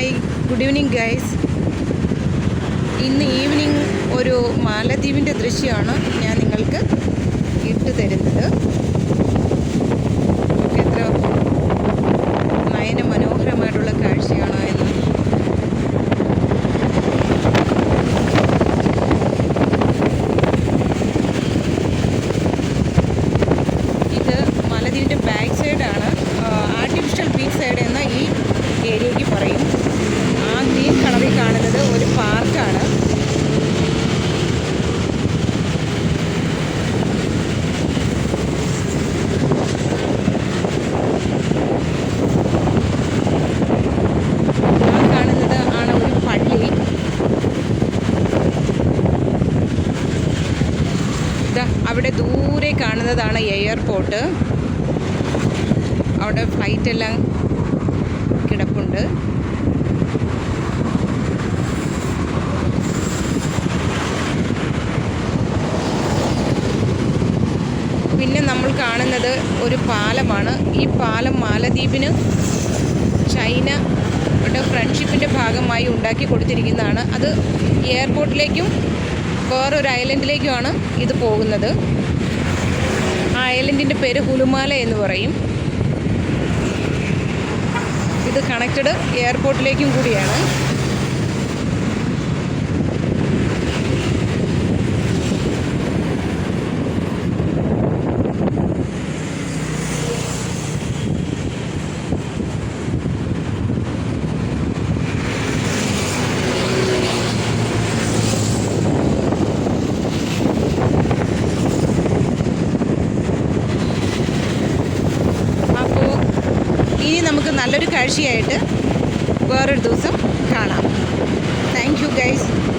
Hi, good evening guys. ഇന്ന് evening ഒരു മാലദ്വീപിൻ്റെ ദൃശ്യമാണ് ഞാൻ നിങ്ങൾക്ക് ഇട്ട് തരുന്നത്. എത്ര നയന മനോഹരമായിട്ടുള്ള കാഴ്ചയാണ് എന്ന്. ഇത് മാലദ്വീപിൻ്റെ ബാക്ക് സൈഡാണ്. ആർട്ടിഫിഷ്യൽ ബീച്ച് സൈഡ് എന്ന ഈ ഏരിയയ്ക്ക് പറയും. ആ ഗ്രീൻ കളറിൽ കാണുന്നത് ഒരു പാർക്കാണ്. ആ കാണുന്നത് ആണ് ഒരു പള്ളി. ഇതാ അവിടെ ദൂരെ കാണുന്നതാണ് എയർപോർട്ട്. അവിടെ ഫ്ലൈറ്റ് എല്ലാം കിടപ്പുണ്ട്. പിന്നെ നമ്മൾ കാണുന്നത് ഒരു പാലമാണ്. ഈ പാലം മാലദ്വീപിന് ചൈനയുടെ ഫ്രണ്ട്ഷിപ്പിൻ്റെ ഭാഗമായി ഉണ്ടാക്കി കൊടുത്തിരിക്കുന്നതാണ്. അത് എയർപോർട്ടിലേക്കും വേറൊരു ഐലൻഡിലേക്കുമാണ് ഇത് പോകുന്നത്. ആ ഐലൻഡിൻ്റെ പേര് ഹുലുമാല എന്ന് പറയും. ഇത് കണക്റ്റഡ് എയർപോർട്ടിലേക്കും കൂടിയാണ്. അപ്പോൾ ഇനി നമുക്ക് നല്ലൊരു കാഴ്ചയായിട്ട് വേറൊരു ദിവസം